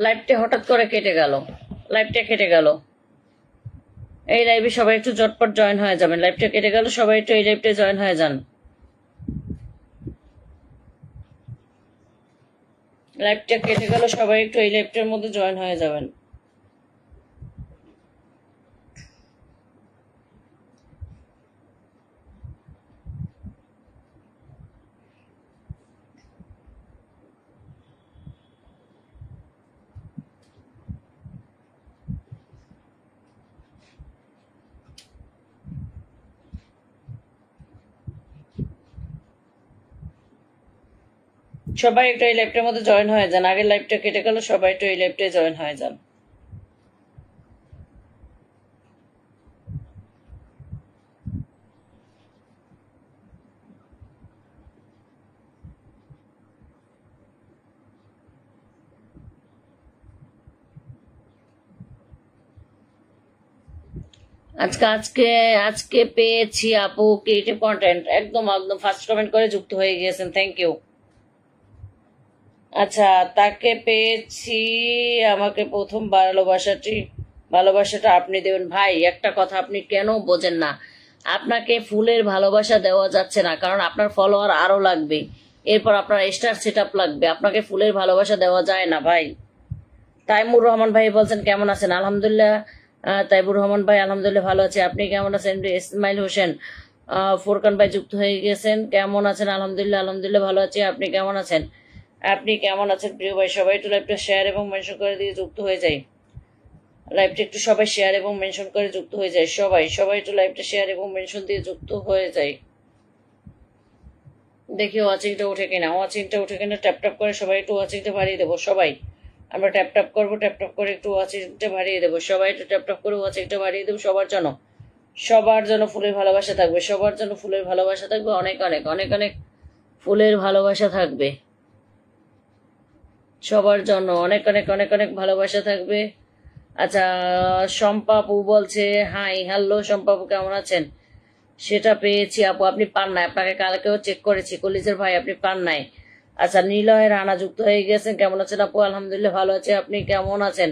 লাইভটা হঠাৎ করে কেটে গেল, লাইভটা কেটে গেল। এই লাইভে সবাই একটু ঝটপট জয়েন হয়ে যাবেন। লাইভটা কেটে গেল, সবাই একটু এই লাইভটা জয়েন হয়ে যান। লাইভটা কেটে গেল, সবাই একটু এই লাইভটার মধ্যে জয়েন হয়ে যাবেন। সবাই একটু এই লাইভটার মধ্যে জয়েন হয়ে যান। আগের লাইভটা কেটে গেল, সবাই একটু এই লাইভটায় জয়েন হয়ে যান। আজকে আজকে আজকে পেয়েছি আপু ক্রিয়েটিভ কন্টেন্ট, একদম একদম ফার্স্ট কমেন্ট করে যুক্ত হয়ে গিয়েছেন, থ্যাংক ইউ। আচ্ছা, তাকে পেয়েছি, আমাকে প্রথম ভালোবাসাটা আপনি দেবেন। ভাই একটা কথা আপনি কেন বোঝেন না, আপনাকে ফুলের ভালোবাসা দেওয়া যাচ্ছে না, কারণ আপনার ফলোয়ার আরো লাগবে, এরপর আপনার স্টার সেট আপ লাগবে, আপনাকে ফুলের ভালোবাসা দেওয়া যায় না ভাই। তাইমুর রহমান ভাই বলছেন কেমন আছেন? আলহামদুলিল্লাহ। তাইবুর রহমান ভাই আলহামদুলিল্লাহ ভালো আছে, আপনি কেমন আছেন? ইসমাইল হোসেন ফোরকান ভাই যুক্ত হয়ে গেছেন, কেমন আছেন? আলহামদুলিল্লাহ আলহামদুলিল্লাহ ভালো আছি, আপনি কেমন আছেন? আপনি কেমন আছেন প্রিয় ভাই? সবাই একটু লাইভটা শেয়ার এবং মেনশন করে দিয়ে যুক্ত হয়ে যায়। লাইভটা একটু সবাই শেয়ার এবং মেনশন করে যুক্ত হয়ে যায়। সবাই সবাই একটু লাইভটা শেয়ার এবং মেনশন দিয়ে যুক্ত হয়ে যায়। দেখি ওয়াচিংটা উঠে কিনা, ওয়াচিংটা উঠে কিনা ট্যাপ ট্যাপ করে সবাই একটু ওয়াচিংটা বাড়িয়ে দেবো। সবাই আমরা ট্যাপ ট্যাপ করবো, ট্যাপ ট্যাপ করে একটু ওয়াচিংটা বাড়িয়ে দেবো। সবাই একটু ট্যাপ ট্যাপ করে ওয়াচিংটা বাড়িয়ে দেবো। সবার জন্য ফুলের ভালোবাসা থাকবে, সবার জন্য ফুলের ভালোবাসা থাকবে, অনেক অনেক অনেক অনেক ফুলের ভালোবাসা থাকবে সবার জন্য, অনেক অনেক অনেক অনেক ভালোবাসা থাকবে। আচ্ছা, শম্পা আপু বলছে হাই হ্যালো। শম্পা আপু কেমন আছেন? সেটা পেয়েছি আপু, আপনি পান নাই, আপনাকে কালকেও চেক করেছি কলিজের ভাই, আপনি পান নাই। আচ্ছা, নিলয় রানা যুক্ত হয়ে গেছেন, কেমন আছেন আপু? আলহামদুলিল্লাহ ভালো আছে, আপনি কেমন আছেন?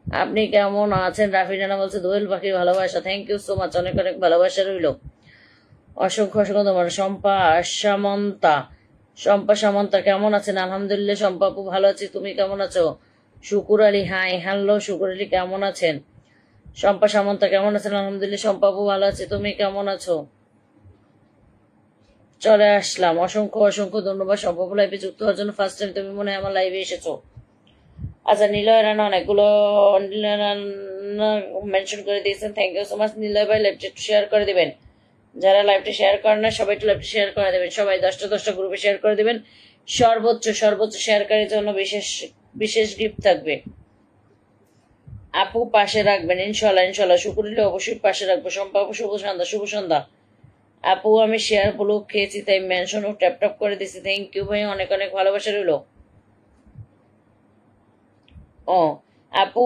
আপনি কেমন আছেন? রাফি রানা বলছে দোয়েল পাখি ভালোবাসা, থ্যাংক ইউ সো মাচ, অনেক অনেক ভালোবাসা রইল, অসংখ্য অসংখ্য তোমার। শম্পা সামন্তা কেমন আছেন? আলহামদুলিল্লাহ শম্পা আপু ভালো আছি, তুমি কেমন আছো? শুকুর আলী হাই হ্যালো। শুকুর আলী কেমন আছেন? শম্পা সামন্তা কেমন আছেন? আলহামদুলিল্লাহ শম্পা আপু ভালো আছে, তুমি কেমন আছো? চলে আসলাম, অসংখ্য অসংখ্য ধন্যবাদ শম্পা আপু লাইভে যুক্ত হওয়ার জন্য। ফার্স্ট টাইম তুমি মনে হয় আমার লাইভে এসেছো। আচ্ছা, নিলয় রানা অনেকগুলো মেনশন করে দিয়েছেন, thank you so much. Niloy ভাই লাইভটা একটু শেয়ার করে দিবেন, যারা লাইভটা শেয়ার করেন না সবাই একটু লাইভটা শেয়ার করে দেবেন। সবাই 10টা গ্রুপে শেয়ার করে দেবেন। সর্বোচ্চ শেয়ারকারীর জন্য বিশেষ বিশেষ গিফট থাকবে। আপু পাশে রাখবেন ইনশাল্লাহ ইনশাল্লাহ। শুকুরিলে অবশ্যই পাশে রাখবো। শম্পা আপু শুভ সন্ধ্যা, শুভ সন্ধ্যা। আপু আমি শেয়ার ব্লগ খেয়েছি তাই মেনশন ও ট্যাপ ট্যাপ করে দিছি, থ্যাংক ইউ ভাই, অনেক অনেক ভালোবাসা রইল। ও আপু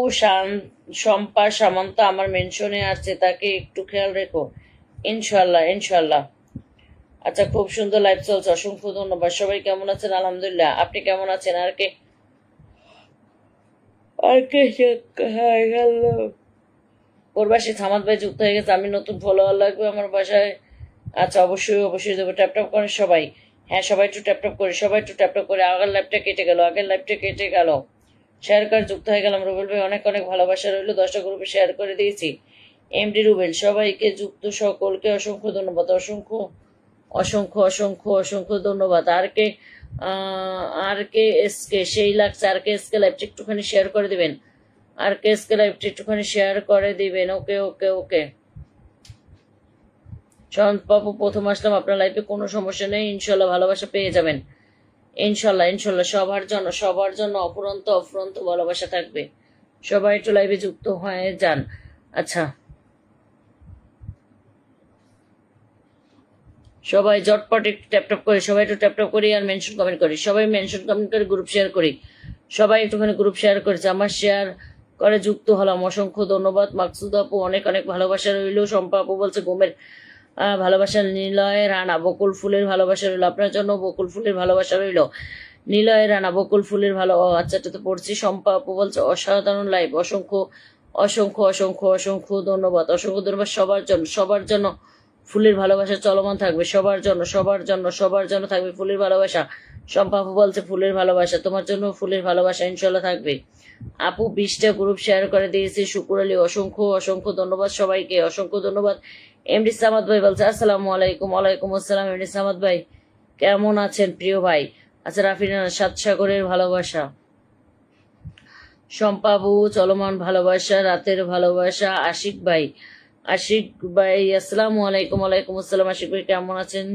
শম্পা সামন্ত আমার মেনশনে আছে, তাকে একটু খেয়াল রেখো, ইনশাল্লাহ ইনশাল্লাহ। আচ্ছা, খুব সুন্দর লাইভ চলছে, অসংখ্য ধন্যবাদ। সবাই কেমন আছেন? আলহামদুলিল্লাহ, আপনি কেমন আছেন? আর কে হ্যালো প্রবাসী থামাত ভাই যুক্ত হয়ে গেছে, আমি নতুন ফলোয়ার লাগবে আমার বাসায়। আচ্ছা, অবশ্যই অবশ্যই দেবো, ট্যাপ ট্যাপ করে সবাই। হ্যাঁ, সবাই একটু ট্যাপ ট্যাপ করে, সবাই একটু ট্যাপ ট্যাপ করে। আগের লাইভটা কেটে গেল, শেয়ার করে যুক্ত হয়ে গেলাম। রুবেল ভাই অনেক অনেক ভালোবাসা রইল, 10টা গ্রুপে শেয়ার করে দিয়েছি। এমডি রুবেল সবাইকে যুক্ত সকলকে অসংখ্য ধন্যবাদ, অসংখ্য অসংখ্য অসংখ্য অসংখ্য ধন্যবাদ। আর কে এসকে সেই লাগছে, আর কে এসকে লাইভটা একটুখানি শেয়ার করে দিবেন, আর কে এসকে লাইভটা একটুখানি শেয়ার করে দিবেন। ওকে ওকে ওকে। বাবু প্রথম আসলাম আপনার লাইফে, কোনো সমস্যা নেই, ইনশাল্লাহ ভালোবাসা পেয়ে যাবেন, ইনশাল্লাহ ইনশাল্লাহ। সবার জন্য অফুরন্ত অফুরন্ত ভালোবাসা থাকবে। সবাই একটু লাইভে যুক্ত হয়ে যান। আচ্ছা, সবাই জটপট একটু ট্যাপটপ করি, সবাই একটু ট্যাপটপ করি আর মেনশন কমেন্ট করি, সবাই মেনশন কমেন্ট করে গ্রুপ শেয়ার করি। সবাই একটুখানি গ্রুপ শেয়ার করেছে, আমার শেয়ার করে যুক্ত হলাম, অসংখ্য ধন্যবাদ। মাকসুদ আপু অনেক অনেক ভালোবাসা রইল। শম্পা আপু বলছে ঘুমের ভালোবাসা। নিলয় রানা বকুল ফুলের ভালোবাসা রইল, আপনার জন্য বকুল ফুলের ভালোবাসা রইল। নিলয় রানা বকুল ফুলের ভালো, ও আচ্ছা, এটা তো পড়ছি। শম্পা আপু বলছে অসাধারণ লাইভ, অসংখ্য অসংখ্য অসংখ্য অসংখ্য ধন্যবাদ, অসংখ্য ধন্যবাদ সবার জন্য, সবার জন্য ফুলের ভালোবাসা চলমান থাকবে, সবার জন্য সবার জন্য সবার জন্য থাকবে ফুলের ভালোবাসা। শম্পা আপু বলছে ফুলের ভালোবাসা, তোমার জন্য ফুলের ভালোবাসা ইনশাল্লাহ থাকবে। আপু 20টা গ্রুপ শেয়ার করে দিয়েছে, শুকুর আলী, অসংখ্য অসংখ্য ধন্যবাদ সবাইকে, অসংখ্য ধন্যবাদ। এমডি সামাদ ভাই বলছে আসসালামু আলাইকুম। ওয়ালাইকুম আসসালাম। এমডি সামাদ ভাই কেমন আছেন প্রিয় ভাই? আচ্ছা, রাফিনা সাত সাগরের ভালোবাসা, শম্পাবু চলমান ভালোবাসা, রাতের ভালোবাসা, আশিক ভাই, আশিক ভাই আসসালামু আলাইকুম। ওয়ালাইকুম আসসালাম। আশিক ভাই কেমন আছেন?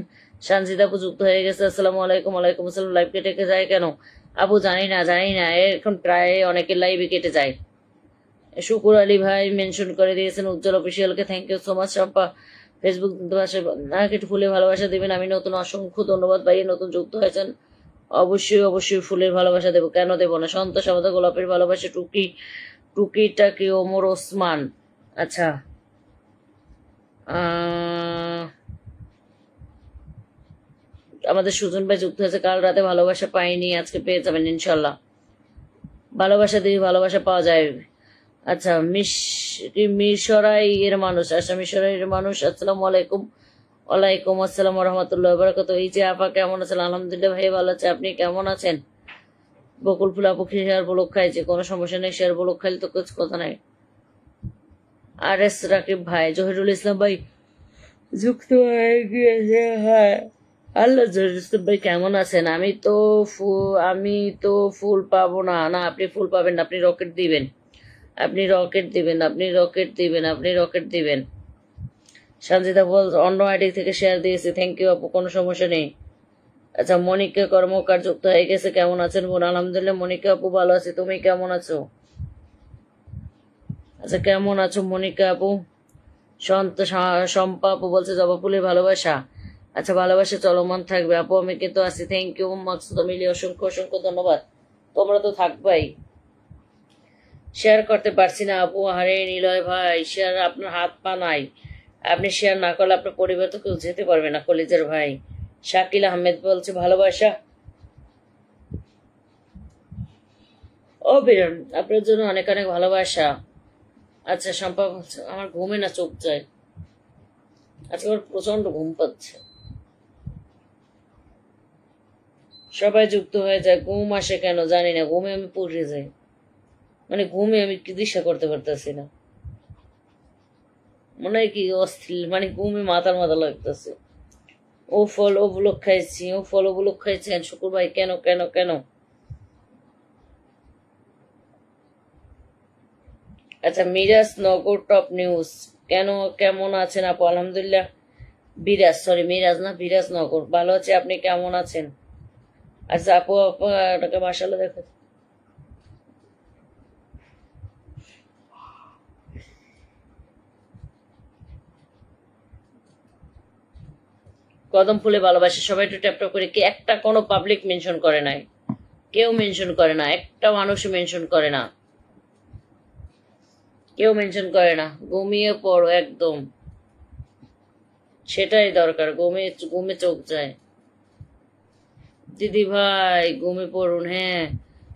সানজিদ আপু যুক্ত হয়ে গেছে, আসসালামু আলাইকুম। ওয়ালাইকুম আসসালাম। লাইভ কেটে যায় কেন আপু? জানি না জানি না, এখন প্রায় অনেকের লাইভে কেটে যায়। শুকুর আলী ভাই মেনশন করে দিয়েছেন উজ্জ্বল অফিসিয়ালকে, thank you so much. Shampa Facebook একটু ফুলে ভালোবাসা দেবেন, আমি নতুন, অসংখ্য ধন্যবাদ ভাই, নতুন যুক্ত হয়েছেন, অবশ্যই অবশ্যই ফুলের ভালোবাসা দেবো, কেন দেবো না। সন্তোষ আমাদের গোলাপের ভালোবাসা, টুকি টুকিটা কি ওমর ওসমান। আচ্ছা, আমাদের সুজন ভাই যুক্ত হয়েছে, কাল রাতে ভালোবাসা পাইনি, আজকে পেয়ে যাবেন ইনশাল্লাহ। ভালোবাসা দিয়ে ভালোবাসা পাওয়া যায়। আচ্ছা, মিরসরাই এর মানুষ, আচ্ছা মিরসরাই এর মানুষ, আসসালামু আলাইকুম। ওয়ালাইকুম আসসালাম রহমতুল্লাহ বারাকাত। এই যে আপা কেমন আছেন? আলহামদুলিল্লাহ ভাই ভালো আছে, আপনি কেমন আছেন? বকুল ফুল আপু শেয়ার ব্লক খাইছে, কোনো সমস্যা নেই, শেয়ার ব্লক খাইলে তো কিছু কথা নাই। আর এস রাকিব ভাই, জহিরুল ইসলাম ভাই যুক্ত হয়ে গিয়েছে, হ্যাঁ। আল্লাহ, জহিরুল ইসলাম ভাই কেমন আছেন? আমি তো ফুল পাবো না। না, আপনি ফুল পাবেন না, আপনি রকেট দিবেন, আপনি রকেট দিবেন, আপনি রকেট দিবেন, আপনি রকেট দিবেন। সঞ্জিতা বল অন্য আইডি থেকে শেয়ার দিয়েছে, থ্যাংক ইউ আপু, কোনো সমস্যা নেই। আচ্ছা, মনিকা কর্মকার যুক্ত হয়ে গেছে, কেমন আছেন বোন? আলহামদুলিল্লাহ মনিকা আপু ভালো আছে, তুমি কেমন আছো? আচ্ছা, কেমন আছো মনিকা আপু? শম্পা আপু বলছে জবা ফুলের ভালোবাসা, আচ্ছা ভালোবাসা চলমান থাকবে আপু, আমি কিন্তু আছি, থ্যাংক ইউ মাকসুদ মিলি, অসংখ্য অসংখ্য ধন্যবাদ, তোমরা তো থাকবাই। শেয়ার করতে পারছি না আপু, আরে নিলয় ভাই শেয়ার আপনার হাত পা নাই, আপনি শেয়ার না করলে আপনার পরিবার তো কেউ যেতে পারবে না কলেজের ভাই। শাকিল আহমেদ বলছে ভালোবাসা, ও বেরন আপনার জন্য অনেক অনেক ভালোবাসা। আচ্ছা, শম্পা বলছে আমার ঘুমে না চোখ যায়, আজকে আমার প্রচন্ড ঘুম পাচ্ছে। সবাই যুক্ত হয়ে যায়, ঘুম আসে কেন জানি না, ঘুমে আমি পড়ে যাই, মানে ঘুমে আমি কি দিশা করতে পারতেছি না, মনে হয় কি অস্থির, মানে ঘুমে মাথার মাথা লাগতেছে। ও ফল ও ব্লক খাইছি, ও ফল ও ব্লক খাইছেন শুকুর ভাই, কেন কেন কেন? আচ্ছা, মিরাজ নগর টপ নিউজ, কেন কেমন আছেন আপু? আলহামদুলিল্লাহ। বিরাজ, সরি মিরাজ না, বিরাজ নগর, ভালো আছে, আপনি কেমন আছেন? আচ্ছা আপু, আপনাকে মাশাআল্লাহ দেখো, কদম ফুলে ভালোবাসে, সবাই একটু ট্যাপ ট্যাপ করে, কি একটা কোনো পাবলিক মেনশন করে নাই, কেউ মেনশন করে না, একটা মানুষ মেনশন করে না, কেউ মেনশন করে না। ঘুমিয়ে পড়ো একদম, সেটাই দরকার, ঘুমে ঘুমে চোখ যায়। দিদি ভাই ঘুমে পড়ুন, হ্যাঁ।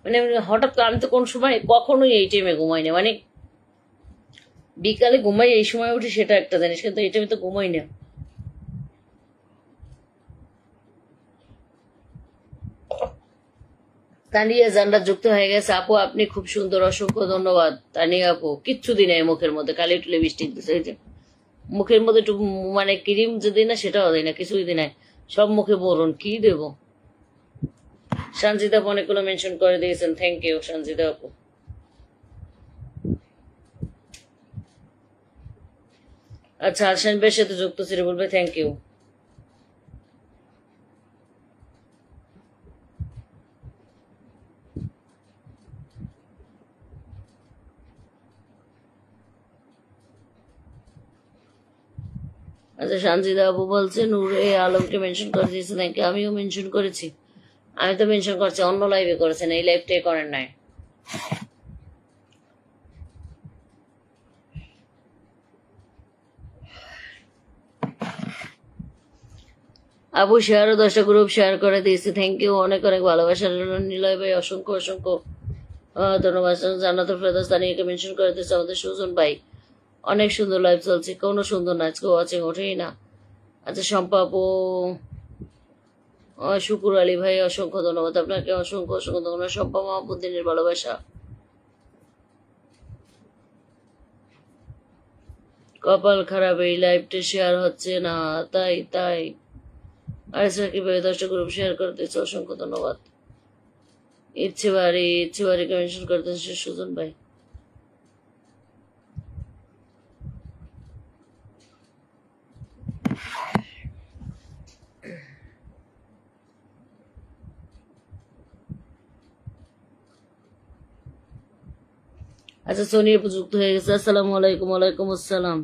মানে হঠাৎ করে আমি তো কোন সময় কখনোই এই টাইমে ঘুমাই না, মানে বিকালে ঘুমাই, এই সময় উঠি সেটা একটা জিনিস, কিন্তু এই টাইমে তো ঘুমাই না। তানিয়া জান্নাত যুক্ত হয়ে গেছে, আপু আপনি খুব সুন্দর, অসংখ্য ধন্যবাদ তানিয়া আপু। কিচ্ছু দিন নাই মুখের মধ্যে, খালি একটু লিপস্টিক দিছে, এই যে মুখের মধ্যে একটু মানে ক্রিম যে দিই না সেটাও দিই না, কিছুই দিই নাই, সব মুখে বরুন, কি দেব। সঞ্জিতা আপু অনেকগুলো মেনশন করে দিয়েছেন, থ্যাংক ইউ সঞ্জিতা আপু। আচ্ছা, আলশান ভাইয়ের সাথে যুক্ত ছিল বলবে, থ্যাংক ইউ। আচ্ছা, সঞ্জিতা আপু বলছে নূরে আলমকে মেনশন করে দিয়েছে, থ্যাংক ইউ, আমিও মেনশন করেছি, আমি তো মেনশন করছি, অন্য লাইভে করেছেন, এই লাইভটাই করেন নাই। আপু শেয়ারও 10টা গ্রুপ শেয়ার করে দিয়েছি, থ্যাংক ইউ, অনেক অনেক ভালোবাসা রইল। নিলয় ভাই অসংখ্য অসংখ্য ধন্যবাদ। জান্নাতুল ফেরদৌস তানিয়াকে মেনশন করে দিয়েছে আমাদের সুজন ভাই। অনেক সুন্দর লাইভ চলছে, কোনো সুন্দর না আজকে ওয়াচিং ওঠেই না। আচ্ছা শম্পা আপু, শুকুর আলী ভাই অসংখ্য ধন্যবাদ আপনাকে, অসংখ্য অসংখ্য ধন্যবাদ। শম্পা মাহবুদ্দিনের ভালোবাসা। কপাল খারাপ, এই লাইভটা শেয়ার হচ্ছে না, তাই তাই। আচ্ছা কিভাবে 10টা গ্রুপ শেয়ার করে দিয়েছে, অসংখ্য ধন্যবাদ। ইচ্ছে বাড়িকে মেনশন করে দিয়েছে সুজন ভাই। আচ্ছা সোনি আপু যুক্ত হয়ে গেছে, আসসালামু আলাইকুম। ওয়ালাইকুম আসসালাম,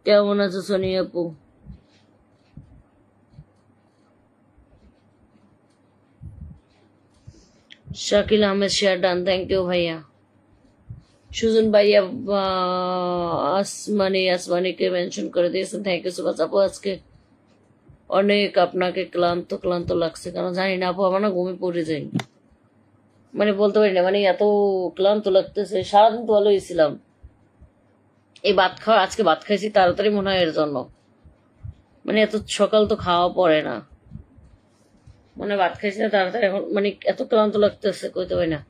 কেমন আছো সোনি আপু? Shakil Ahmed share done, thank you ভাইয়া। সুজন ভাইয়া আসমানিকে মেনশন করে দিয়েছেন, থ্যাংক ইউ সো মাচ আপু। আজকে অনেক আপনাকে ক্লান্ত ক্লান্ত লাগছে, কারণ জানি না আপু আমার না ঘুমে পড়ে যাই, মানে বলতে পারি না, মানে এত ক্লান্ত লাগতেছে। সারাদিন তো ভালোই ছিলাম, এই আজকে ভাত খাইছি তাড়াতাড়ি মনে হয় এর জন্য, মানে এত সকাল তো খাওয়া পড়ে না, মানে ভাত খাইছি না তাড়াতাড়ি, এখন মানে এত ক্লান্ত লাগতেছে কইতে পারি না।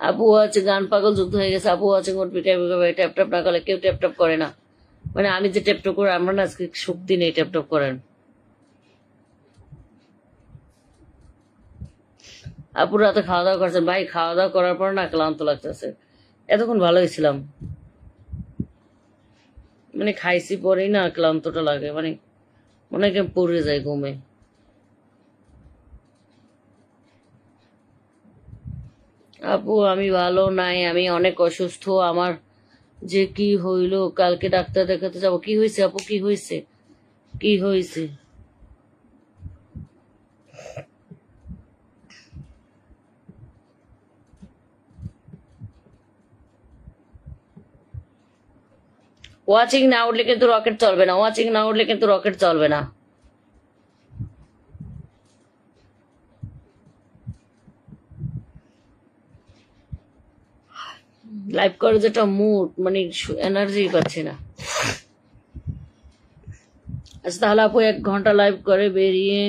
আপু আছে গান পাগল যুক্ত হয়ে গেছে, আপু আছে ট্যাপ ট্যাপ না করলে কেউ ট্যাপ ট্যাপ করে না, মানে আমি যে ট্যাপ ট্যাপ করে আমরা না আজকে শক্তি নেই ট্যাপ ট্যাপ করেন। আপু রাতে খাওয়া দাওয়া করছেন? ভাই খাওয়া দাওয়া করার পর না ক্লান্ত লাগতেছে, এতক্ষণ ভালোই ছিলাম, মানে খাইছি পরেই না ক্লান্তটা লাগে, মানে মনে হয় পড়ে যায় ঘুমে। আপু আমি ভালো নাই, আমি অনেক অসুস্থ, আমার যে কি হইলো, কালকে ডাক্তার দেখাতে যাবো। কি হয়েছে আপু, কি হয়েছে, কি হয়েছে? ওয়াচিং না উঠলে কিন্তু রকেট চলবে না, ওয়াচিং না উঠলে কিন্তু রকেট চলবে না। লাইভ করে যেটা মুড, মানে এনার্জি পাচ্ছি না। আচ্ছা তাহলে আপু 1 ঘন্টা লাইভ করে বেরিয়ে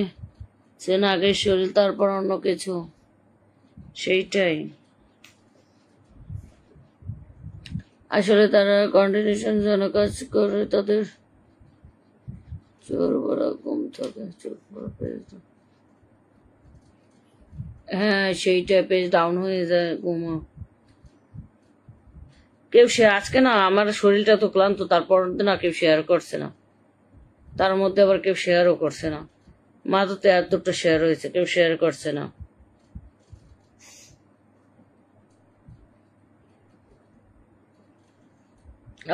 সেন আগে শরীর তারপর অন্য কিছু, সেইটাই আসলে তারা কন্টিনিউশন যেন কাজ করে, তাদের চোর বড় কম থাকে, চোর বড় পেজ, হ্যাঁ সেইটা পেজ ডাউন হয়ে যায় ঘুমো। কেউ আজকে না আমার শরীরটা তো ক্লান্ত, তারপর না কেউ শেয়ার করছে না, তার মধ্যে আবার কেউ শেয়ারও করছে না। মা তো 73টা শেয়ার হয়েছে, কেউ শেয়ার করছে না।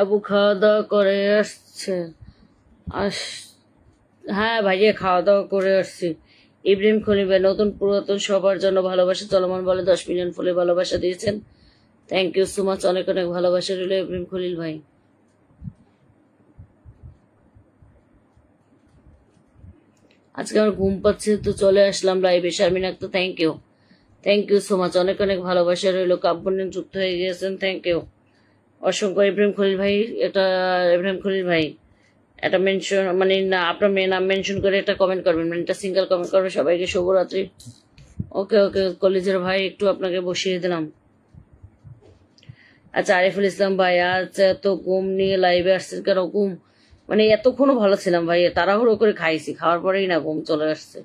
আপু খাওয়া দাওয়া করে আসছে? আস হ্যাঁ ভাইয়া খাওয়া দাওয়া করে আসছি। ইব্রাহিম খলিল ভাই নতুন পুরাতন সবার জন্য ভালোবাসা চলমান বলে 10 মিলিয়ন ফুলে ভালোবাসা দিয়েছেন, থ্যাংক ইউ সো মাচ, অনেক অনেক ভালোবাসা রইল ইব্রাহিম খলিল ভাই। আজকে আমার ঘুম পাচ্ছে তো চলে আসলাম লাইভে। Sharmin Akter thank you so much, অনেক অনেক ভালোবাসা রইল। কাব্যনিন যুক্ত হয়ে গিয়েছেন, থ্যাংক ইউ অসংখ্য। ইব্রাহিম খলিল ভাই এটা মেনশন, মানে না আপনার মেয়ে নাম মেনশন করে এটা কমেন্ট করবেন, মানে এটা সিঙ্গেল কমেন্ট করবেন। সবাইকে শুভরাত্রি। ওকে ওকে কলেজের ভাই একটু আপনাকে বসিয়ে দিলাম। আচ্ছা আরিফুল ইসলাম ভাই, আচ্ছা তো ঘুম নিয়ে লাইভে আসছেন কেন? ঘুম মানে এতক্ষণও ভালো ছিলাম ভাই, তাড়াহুড়ো করে খাইছি, খাওয়ার পরেই না ঘুম চলে আসছে।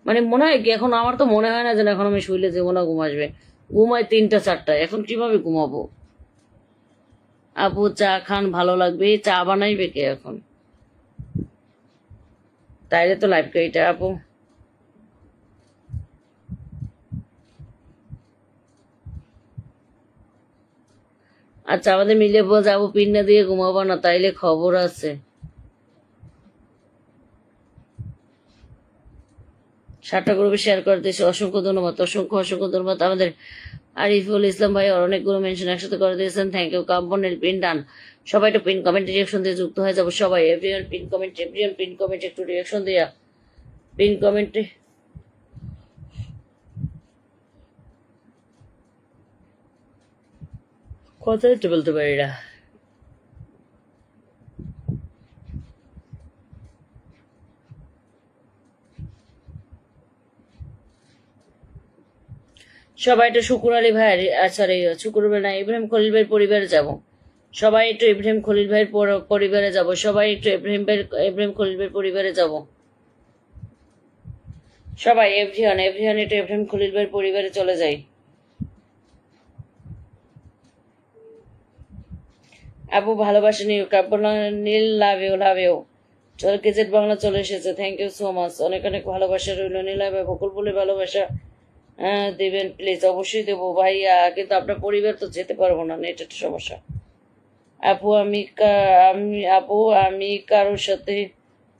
মানে মনে হয় কি এখন আমার তো মনে হয় না যে এখন আমি শুইলে যাবো না, ঘুম আসবে। ঘুমায় 3টা 4টায়, এখন কিভাবে ঘুমাবো? আপু চা খান, ভালো লাগবে। চা বানাইবে কে এখন? তাইলে তো লাইভ এটা আপু। আচ্ছা আমাদের মিলে যাবো, পিন্না দিয়ে ঘুমাবো না, তাইলে খবর আছে। 7টা গ্রুপে শেয়ার করে দিয়েছে, অসংখ্য ধন্যবাদ, অসংখ্য অসংখ্য ধন্যবাদ। আমাদের আরিফুল ইসলাম ভাই অনেকগুলো মেনশন একসাথে করে দিয়েছেন, থ্যাংক ইউ। কাব্যনের পিন ডান, সবাই একটু পিন কমেন্ট রিয়াকশন দিয়ে যুক্ত হয়ে যাবো সবাই। Everyone pin comment, everyone pin comment, একটু রিয়াকশন দিয়া পিন কমেন্টে কথা একটু বলতে পারি না। সবাই একটু শুকুর আলী ভাইয়ের, সরি শুকুর না, ইব্রাহিম খলিল ভাইয়ের পরিবারে যাব, সবাই একটু ইব্রাহিম খলিল ভাইয়ের পরিবারে যাব, সবাই একটু ইব্রাহিম খলিল ভাইয়ের পরিবারে যাব, সবাই এভরিওয়ান একটু ইব্রাহিম খলিল ভাইয়ের পরিবারে চলে যাই। আপু ভালোবাসা নিউ কাব্যনা নীল, লাভ ইউ লাভ ইউ। চল কেজেট বাংলা চলে এসেছে, থ্যাংক ইউ সো মাচ, অনেক অনেক ভালোবাসা রইল। নীলা ভাই বকুল বলে ভালোবাসা দিবেন প্লিজ, অবশ্যই দেবো ভাইয়া, কিন্তু আপনার পরিবার তো যেতে পারবো না, নেটের সমস্যা। আপু আমি কারোর সাথে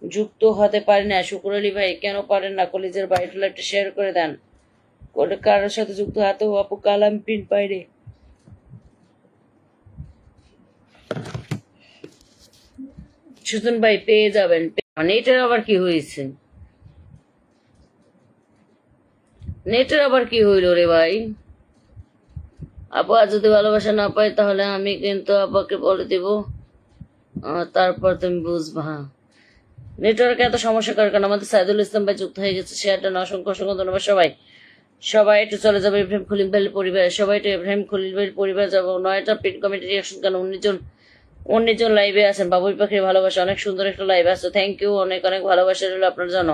যুক্ত হতে পারি না। শুকুর আলী ভাই কেন পারেন না? কলেজের বাইরে একটা শেয়ার করে দেন, কারোর সাথে যুক্ত হাতেও আপু কালাম পিন পাইরে। সুতন ভাই পেয়ে যাবেন, মানে এটার আবার কি হয়েছে? নেটের আবার কি হইল রে ভাই? আপু আর যদি ভালোবাসা না পাই তাহলে আমি কিন্তু আপাকে বলে দিব, তারপর তুমি বুঝবা। নেটওয়ার্কে এত সমস্যা করার কারণ আমাদের সাইদুল ইসলাম ভাই যুক্ত হয়ে গেছে, শেয়ারটা অসংখ্য অসংখ্য ধন্যবাদ। সবাই সবাই একটু চলে যাবে ইব্রাহিম খলিল ভাইয়ের পরিবার, সবাই একটু ইব্রাহিম খলিল ভাইয়ের পরিবার যাবো। 9টা পিন কমেন্ট রিয়াকশন, কেন 19 জন লাইভে আছেন। বাবুই পাখির ভালোবাসা, অনেক সুন্দর একটা লাইভ আছে, থ্যাংক ইউ, অনেক অনেক ভালোবাসা রইল আপনার জন্য।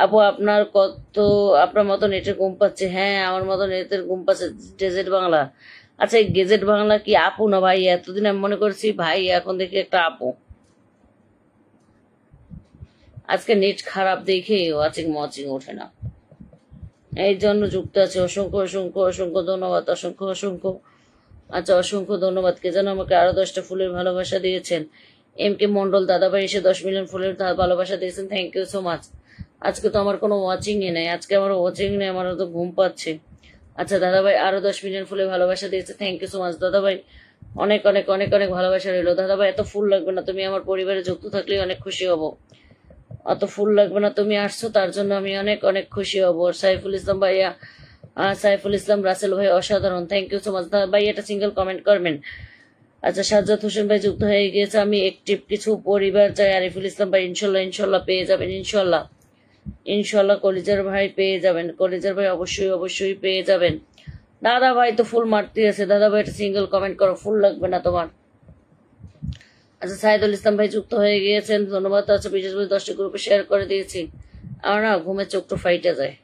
আপু আপনার মতো নেটের ঘুম পাচ্ছে? হ্যাঁ আমার মতো নেটের ঘুম পাচ্ছে। গেজেট বাংলা, আচ্ছা এই গেজেট বাংলা কি আপু না ভাই? এতদিন আমি মনে করছি ভাই, এখন দেখি একটা আপু। আজকে নেট খারাপ দেখে ওয়াচিং ওঠে না, এই জন্য যুক্ত আছে। অসংখ্য অসংখ্য অসংখ্য ধন্যবাদ, অসংখ্য অসংখ্য। আচ্ছা অসংখ্য ধন্যবাদ। কে যেন আমাকে আরো 10টা ফুলের ভালোবাসা দিয়েছেন। এম কে মন্ডল দাদাভাই এসে 10 মিলিয়ন ফুলের ভালোবাসা দিয়েছেন, থ্যাংক ইউ সো মাচ। আজকে তো আমার কোনো ওয়াচিংই নেই, আজকে আমার ওয়াচিং নেই, আমার তো ঘুম পাচ্ছে। আচ্ছা দাদাভাই আরো 10 মিলিয়ন ফুলের ভালোবাসা দিয়েছে, থ্যাংক ইউ সো মাচ দাদাভাই, অনেক অনেক অনেক অনেক ভালোবাসা রইল। দাদাভাই এত ফুল লাগবে না, তুমি আমার পরিবারে যুক্ত থাকলে অনেক খুশি হব। অত ফুল লাগবে না, তুমি আসছো তার জন্য আমি অনেক অনেক খুশি হব। সাইফুল ইসলাম ভাইয়া, সাইফুল ইসলাম রাসেল ভাই অসাধারণ, থ্যাংক ইউ সো মাচ। ভাই এটা সিঙ্গেল কমেন্ট করবেন। আচ্ছা সাজ্জাদ হোসেন ভাই যুক্ত হয়ে গিয়েছে, আমি একটিভ কিছু পরিবার চাই। আরিফুল ইসলাম ভাই ইনশাল্লাহ ইনশাল্লাহ পেয়ে যাবেন, ইনশাল্লাহ ইনশাল্লাহ। কলিজার ভাই পেয়ে যাবেন, কলিজার ভাই অবশ্যই অবশ্যই পেয়ে যাবেন। দাদা ভাই তো ফুল মারতে আছে, দাদা ভাই একটা সিঙ্গেল কমেন্ট করো, ফুল লাগবে না তোমার। আচ্ছা সাইদুল ইসলাম ভাই যুক্ত হয়ে গিয়েছেন, ধন্যবাদ। আচ্ছা বিশেষ করে 10টা গ্রুপে শেয়ার করে দিয়েছি, আর না ঘুমের চোখটা ফাইটে যায়।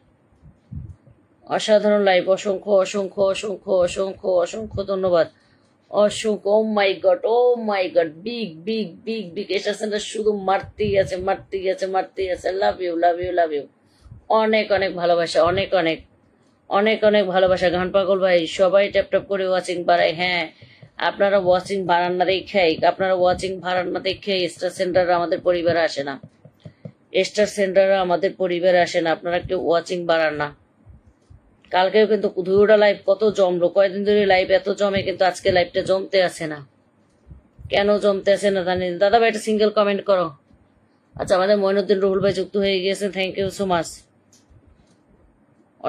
অসাধারণ লাইভ, অসংখ্য অসংখ্য অসংখ্য অসংখ্য অসংখ্য ধন্যবাদ, অসংখ্য। Oh my god, oh my god, big big big big এটা শুধু মারতেই আছে মারতেই আছে মারতেই আছে। Love you love you love you, অনেক অনেক ভালোবাসা, অনেক অনেক অনেক অনেক ভালোবাসা। গান পাগল ভাই সবাই ট্যাপ ট্যাপ করে ওয়াচিং বাড়ায়। হ্যাঁ আপনারা ওয়াচিং বাড়ান না দেখেই, আপনারা ওয়াচিং বাড়ান না দেখেই স্টার সেন্টার আমাদের পরিবারে আসে না, স্টার সেন্টার আমাদের পরিবারে আসে না, আপনারা একটু ওয়াচিং বাড়ান না। কালকেও কিন্তু 2টা লাইভ কত জমলো, কয়দিন ধরে লাইভ এত জমে, কিন্তু আজকে লাইভটা জমতে আসে না, কেন জমতে আসে না জানি। দাদা ভাই একটা সিঙ্গেল কমেন্ট করো। আচ্ছা আমাদের মইনুদ্দিন রুহুল ভাই যুক্ত হয়ে গিয়েছেন, থ্যাংক ইউ সো মাচ,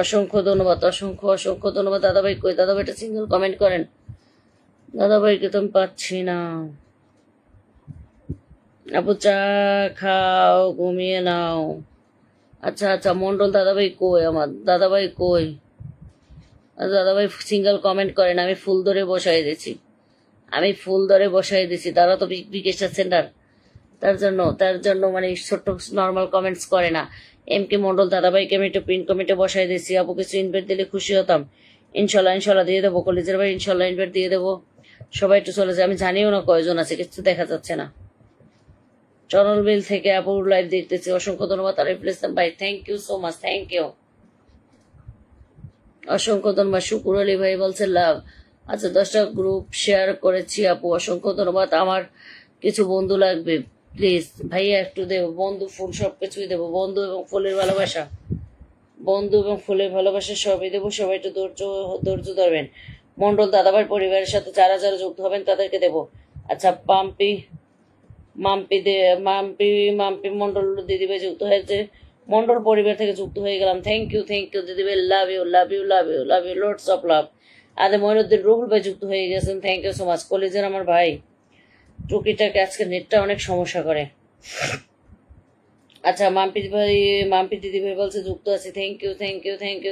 অসংখ্য ধন্যবাদ, অসংখ্য অসংখ্য ধন্যবাদ। দাদা ভাই কই? দাদা ভাই একটা সিঙ্গেল কমেন্ট করেন, দাদা ভাইকে তো আমি পাচ্ছি না। আপু চা খাও ঘুমিয়ে নাও। আচ্ছা আচ্ছা মন্ডল দাদাভাই কই? আমার দাদাভাই কই? দাদাভাই সিঙ্গেল কমেন্ট করেন, আমি ফুল ধরে বসাই দিছি, আমি ফুল ধরে বসাই দিছি। তারা তো বিগ স্টার সেন্টার, তার জন্য মানে ছোট্ট নর্মাল কমেন্টস করে না। এম কে মন্ডল দাদাভাইকে আমি একটু পিন কমেন্টে বসাই দিছি, আপু কিছু ইনভাইট দিলে খুশি হতাম। ইনশাল্লাহ ইনশাল্লাহ দিয়ে দেবো, কলেজের ভাই ইনশাল্লাহ ইনভাইট দিয়ে দেবো। সবাই একটু চলে যায়, আমি জানিও না কয়জন আছে, কিছু দেখা যাচ্ছে না। চরলবিল থেকে আপুর লাইভ দেখতেছি, অসংখ্য ধন্যবাদ। আরিফুল ইসলাম ভাই thank you so much, thank you, অসংখ্য ধন্যবাদ। শুকুর আলী ভাই বলছে লাভ। আচ্ছা 10টা গ্রুপ শেয়ার করেছি আপু, অসংখ্য ধন্যবাদ। আমার কিছু বন্ধু লাগবে প্লিজ ভাইয়া, একটু দেবো বন্ধু, ফুল সবকিছুই দেবো, বন্ধু এবং ফুলের ভালোবাসা। বন্ধু এবং ফুলের ভালোবাসা সবই দেবো, সবাই একটু ধৈর্য ধরবেন। মন্ডল দাদাভাই পরিবারের সাথে যারা যারা যুক্ত হবেন তাদেরকে দেবো। আচ্ছা, মাম্পি মাম্পি মাম্পি মন্ডল দিদিভাই যুক্ত হয়েছে, মন্ডল পরিবার থেকে যুক্ত হয়ে গেলাম। থ্যাংক ইউ দিদিভাই, love you love you love you love you, loads of love. আদে মইনুদ্দিন রুহুল ভাই যুক্ত হয়ে গেছেন, থ্যাংক ইউ সো মাচ। কলেজের আমার ভাই টুকিটাকে আজকে নেটটা অনেক সমস্যা করে। আচ্ছা, মাম্পি দিদিভাই বলছে যুক্ত আছে, থ্যাংক ইউ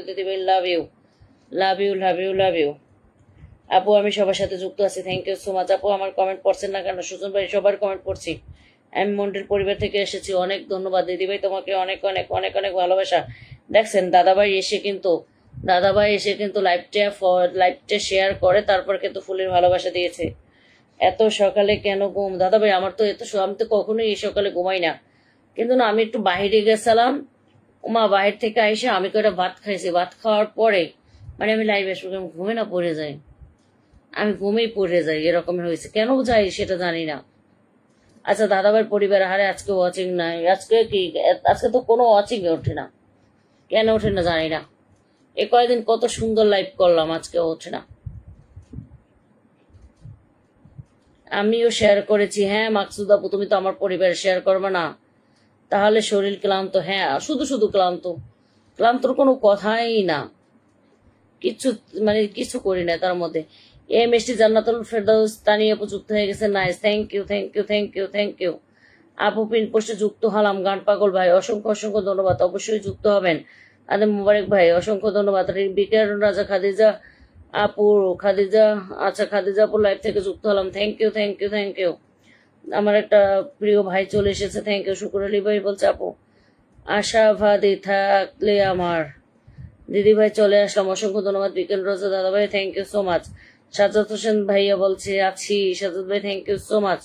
দিদিভাই, love you love you love you love you. আপু আমি সবার সাথে যুক্ত আছি, থ্যাংক ইউ সো মাচ। আপু আমার কমেন্ট পড়ছেন না কেন? সুজন ভাই সবার কমেন্ট পড়ছি। আমি মন্ডল পরিবার থেকে এসেছি, অনেক ধন্যবাদ দিদিভাই, তোমাকে অনেক অনেক অনেক অনেক ভালোবাসা। দেখছেন দাদাভাই এসে কিন্তু লাইভটা শেয়ার করে, তারপর কিন্তু ফুলের ভালোবাসা দিয়েছে। এত সকালে কেন ঘুম? দাদাভাই আমার তো আমি তো কখনোই এই সকালে ঘুমাই না, কিন্তু না আমি একটু বাইরে গেছিলাম, বাহির থেকে আইসে আমি কয়টা ভাত খাইছি, ভাত খাওয়ার পরে মানে আমি লাইভ আসবো, আমি ঘুমে না পড়ে যাই, আমি ঘুমেই পড়ে যাই, এরকম হয়েছে। কেন যাই সেটা জানি না। আচ্ছা, দাদাভাইয়ের পরিবার হারে আজকে ওয়াচিং নাই, আজকে তো কোনো ওয়াচিং ওঠে না, কেন ওঠে না জানি না। এ কয়েকদিন কত সুন্দর লাইভ করলাম, আজকে ওঠে না। আমিও শেয়ার করেছি। হ্যাঁ মাকসুদ আপু, তুমি তো আমার পরিবার শেয়ার করবে না, তাহলে শরীর ক্লান্ত। হ্যাঁ শুধু শুধু ক্লান্তর কোনো কথাই না, কিছু করি না তার মধ্যে। মিষ্টি জান্নাতুল ফেরদাউস তানিয়া আপু যুক্ত হয়ে গেছে, নাইস, থ্যাংক ইউ। আপু পিন পোস্টে যুক্ত হলাম। গান পাগল ভাই অসংখ্য অসংখ্য ধন্যবাদ, অবশ্যই যুক্ত হবেন। আদম মুবারক ভাই অসংখ্য ধন্যবাদ। বিকার রাজা খাদিজা আচ্ছা খাদিজা আপু লাইভ থেকে যুক্ত হলাম, থ্যাংক ইউ। আমার একটা প্রিয় ভাই চলে এসেছে, থ্যাংক ইউ। শুকুর আলী ভাই বলছে আপু আশাবাদী থাকলে আমার দিদি ভাই চলে আসলাম, অসংখ্য ধন্যবাদ। বিকেল রোজা দাদা ভাই thank you so much. Sajjad Hossain ভাইয়া বলছে আছি। সাজ্জাদ ভাই থ্যাংক ইউ সো মাচ।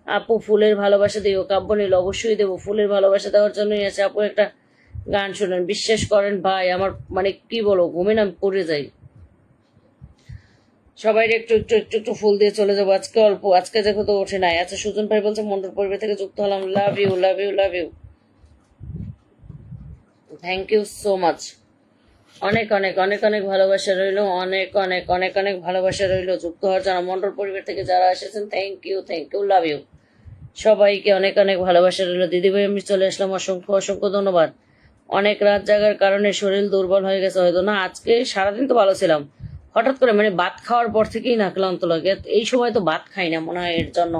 আপু ফুলের ভালোবাসা দিও, কাব্য নীল অবশ্যই দেবো, ফুলের ভালোবাসা দেওয়ার জন্যই আছে। আপু একটা গান শুনেন, বিশ্বাস করেন ভাই আমার কি বলবো, ঘুমে না পড়ে যাই। সবাই একটু একটু একটু একটু ফুল দিয়ে চলে যাবো, আজকে দেখো তো ওঠে নাই। আচ্ছা, সুজন ভাই বলছে মন্ডল পরিবার থেকে যুক্ত হলাম, love you love you love you, thank you so much. অনেক অনেক অনেক অনেক ভালোবাসা রইলো, অনেক অনেক অনেক অনেক ভালোবাসা রইলো যুক্ত হওয়ার জন্য। মন্ডল পরিবার থেকে যারা এসেছেন থ্যাংক ইউ লাভ ইউ, সবাইকে অনেক অনেক ভালোবাসা রইলো। দিদিভাই আমি চলে আসলাম, অসংখ্য অসংখ্য ধন্যবাদ। অনেক রাত জাগার কারণে শরীর দুর্বল হয়ে গেছে হয়তো, না আজকে সারাদিন তো ভালো ছিলাম, হঠাৎ করে ভাত খাওয়ার পর থেকেই না ক্লান্ত লাগে, এই সময় তো ভাত খাই না মনে হয় এর জন্য।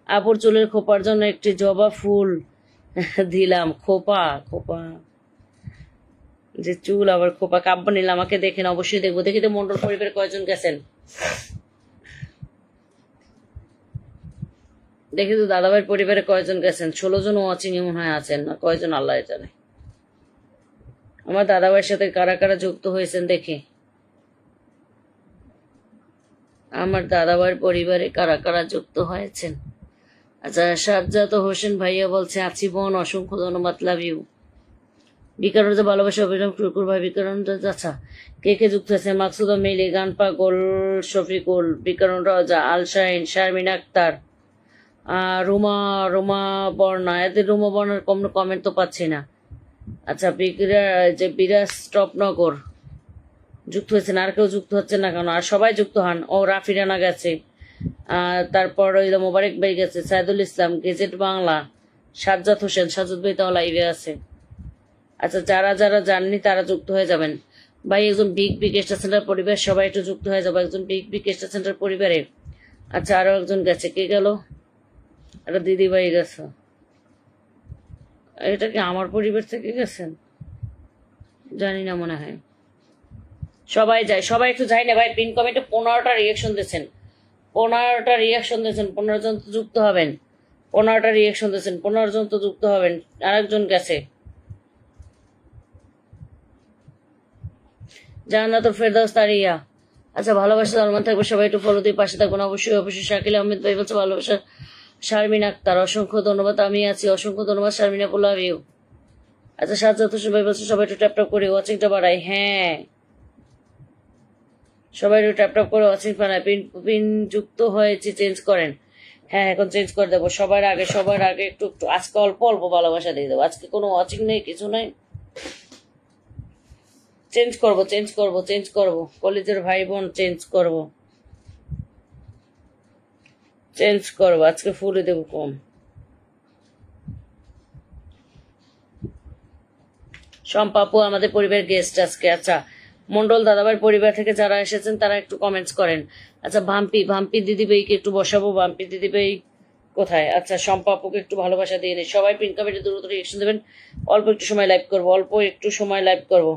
আপুর চুলের খোপার জন্য একটি জবা ফুল দিলাম। খোপা যে চুল আবার খোপা, কাব্য নিলাম, আমাকে দেখেন, অবশ্যই দেখবো। দেখি তো মন্ডল পরিবারে কয়জন গেছেন, দেখি তো দাদাভাইয়ের পরিবারে কয়জন গেছেন। 16 জন ওয়াচিং এ মনে হয় আছেন, না কয়জন আল্লাহ জানে। আমার দাদাভাইয়ের সাথে কারা কারা যুক্ত হয়েছেন দেখি, আমার দাদাভাইয়ের পরিবারে কারা কারা যুক্ত হয়েছেন। আচ্ছা, সাজ্জাদ হোসেন ভাইয়া বলছে আছি বোন, অসংখ্য ধন্যবাদ, লাভ ইউ। বিকারণ ভালোবাসা অভিরাম শুকুর ভাই, বিকারণ আচ্ছা কে যুক্ত আছে? মাকসুদা মিলি, গান পাগল, শফিকুল, বিকারণ রাজা, আলশাইন, শারমিন আক্তার, রুমা বর্ণা। এদের রুমা বর্ণার কমেন্ট তো পাচ্ছি না। আচ্ছা, বিরাজ টপনগর যুক্ত হয়েছেন, আর কেউ যুক্ত হচ্ছে না কেন? আর সবাই যুক্ত হন। ও রাফি রানা গেছে, তারপর মোবারক ভাই গেছে, সাইদুল ইসলাম, গেজেট বাংলা, সাজ্জাদ হোসেন, সাজ্জাদ ভাই তো লাইভে আছে। আচ্ছা, যারা যারা জাননি তারা যুক্ত হয়ে যাবেন ভাই। একজন বিগ স্টার সেন্টার পরিবার, সবাই একটু যুক্ত হয়ে যাবো একজন বিগ স্টার সেন্টার পরিবারে। আচ্ছা, আরো একজন গেছে, কে গেল? একটা দিদি ভাই গেছে, এটা কি আমার পরিবার থেকে গেছেন জানি না, মনে হয়। সবাই একটু যাই না ভাই। পিন কমেন্টে 15টা রিয়াকশন দিয়েছেন, 15 জন তো যুক্ত হবেন। 15টা রিয়াকশন দিয়েছেন, 15 জন তো যুক্ত হবেন। আরেকজন গেছে, জান্নাতুল ফেরদাউস তারিয়া। আচ্ছা, ভালোবাসা সলমান থাকবে, সবাই একটু ফলো দিয়ে পাশে থাকবেন, অবশ্যই। শাকিল আহমেদ ভাই বলছে ভালোবাসা, শারমিন আক্তার অসংখ্য ধন্যবাদ, আমি আছি, অসংখ্য ধন্যবাদ শারমিন আপু, লাভ ইউ। আচ্ছা, সাজ্জাদ হোসেন ভাই বলছে সবাই একটু ট্যাপ করে ওয়াচিংটা বাড়াই। হ্যাঁ, সবাই একটু ট্যাপ করে ওয়াচিং বাড়ায়। পিন যুক্ত হয়েছে, চেঞ্জ করেন। হ্যাঁ, এখন চেঞ্জ করে দেবো। সবার আগে একটু আজকে অল্প ভালোবাসা দিয়ে দেবো। আজকে কোনো ওয়াচিং নেই, কিছু নেই। চেঞ্জ করব চেঞ্জ করব চেঞ্জ করব, কলেজের ভাই বোন চেঞ্জ করব চেঞ্জ করব, আজকে ফুলে দেবো কম। সম্পাপু আমাদের পরিবারের গেস্ট আজকে। আচ্ছা, মন্ডল দাদাভাইয়ের পরিবার থেকে যারা এসেছেন তারা একটু কমেন্টস করেন। আচ্ছা, ভাম্পি দিদিভাইকে একটু বসাবো। ভাম্পি দিদিভাই কোথায়? আচ্ছা, সম্পাপুকে একটু ভালোবাসা দিয়ে নিই। সবাই পিন কমেন্টে দ্রুত রিয়েকশন দেবেন। অল্প একটু সময় লাইভ করবো, অল্প একটু সময় লাইভ করবো।